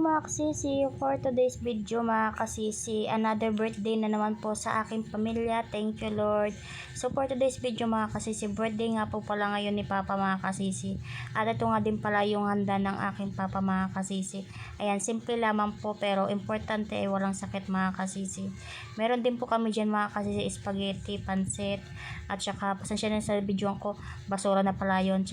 mga kasisi, for today's video mga kasisi, another birthday na naman po sa aking pamilya. Thank you Lord. So for today's video mga kasisi, birthday nga po pala ngayon ni Papa mga kasisi. At ito nga din pala yung handa ng aking Papa mga kasisi. Ayan, simple lamang po pero importante ay walang sakit mga kasisi. Meron din po kami dyan mga kasisi, spaghetti, pansit, at saka pasensya na sa video ko, basura na pala yun.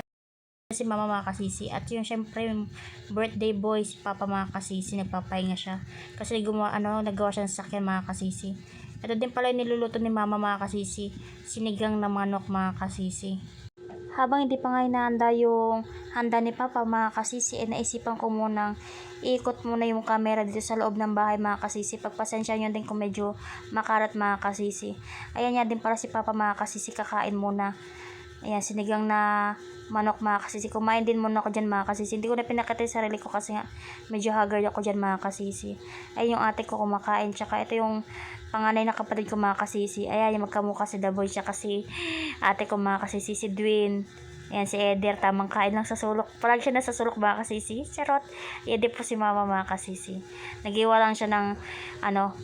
Si mama mga kasisi, at yung syempre yung birthday boy si Papa mga kasisi, nagpapahinga siya kasi nagawa siya ng sakyan mga kasisi. Ito din pala yung niluluto ni mama mga kasisi, sinigang na manok mga kasisi. Habang hindi pa nga hinahanda yung handa ni Papa mga kasisi, naisipan ko munang iikot muna yung camera dito sa loob ng bahay mga kasisi. Pagpasensya nyo din kung medyo makarat mga kasisi. Ayan nga din para si Papa mga kasisi, kakain muna. Ayan, sinigang na manok mga kasisi. Kumain din muna ako dyan mga kasisi. Hindi ko na pinakita yung sarili ko kasi nga medyo haggard ako dyan mga kasisi. Ay yung ate ko kumakain. Tsaka ito yung panganay na kapatid ko mga kasisi. Ayan, yung magkamukha si Daboy. Tsaka si ate ko mga kasisi, si Dwayne. Ayan, si Eder. Tamang kain lang sa sulok. Palagi siya nasa sulok mga kasisi. Charot. Eder po si mama mga kasisi. Nagiwa lang siya ng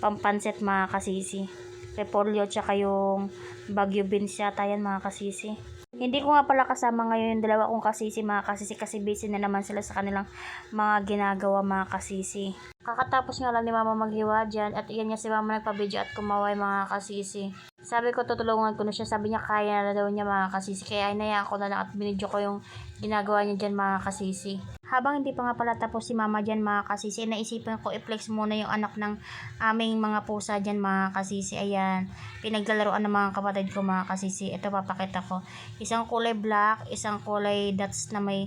pampanset mga kasisi. Repolyo tsaka yung Baguio beans yata yan mga kasisi. Hindi ko nga pala kasama ngayon yung dalawa kong kasisi mga kasisi kasi busy na naman sila sa kanilang mga ginagawa mga kasisi. Kakatapos nga lang ni mama maghiwa dyan at iyan niya si mama nagpa-video at kumaway mga kasisi. Sabi ko tutulungan ko na siya, sabi niya kaya na daw niya mga kasisi, kaya inayaan ko na lang at binidyo ko yung ginagawa niya dyan mga kasisi. Habang hindi pa nga pala tapos si mama dyan mga kasisi, naisipan ko i-flex muna yung anak ng aming mga pusa dyan mga kasisi. Ayan, pinaglalaroan ng mga kapatid ko mga kasisi. Ito papakita ko, isang kulay black, isang kulay dots na may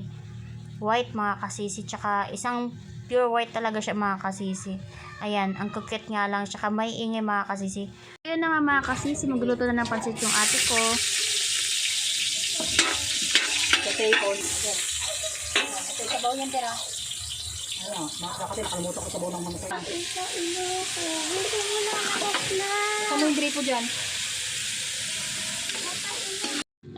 white mga kasisi, tsaka isang pure white talaga siya mga kasisi. Ayan, ang kukit nga lang, tsaka may ingay mga kasisi. Ayun na nga mga kasisi, magluto na ng pansit yung ate ko. Ito sabaw yan tira. Ano, makakapit nakalimutan ko sabaw ng mga tayo. Ano yung gripo dyan?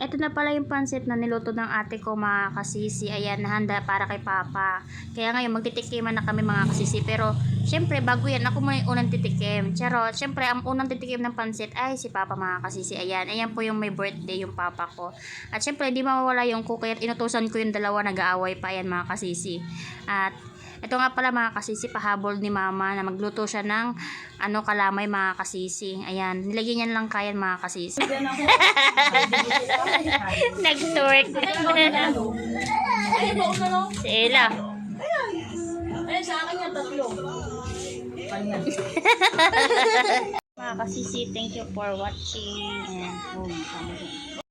Ito na pala yung pansit na niluto ng ate ko mga kasisi. Ayan, nahanda para kay Papa. Kaya ngayon magtitikiman na kami mga kasisi. Pero syempre bago yan, ako muna yung unang titikim. Charot, syempre ang unang titikim ng pansit ay si Papa mga kasisi. Ayan, ayan po yung may birthday yung Papa ko. At syempre hindi mawawala yung cookie at inutusan ko yung dalawa, nag-aaway pa yan mga kasisi. At ito nga pala mga kasisi, pahabol ni mama na magluto siya ng kalamay mga kasisi. Ayan, nilagyan niya lang kayan mga kasisi. Nag-twerk. Si Ella. Ayun, sa akin yung tatlo. Mga kasisi, thank you for watching. Ayan.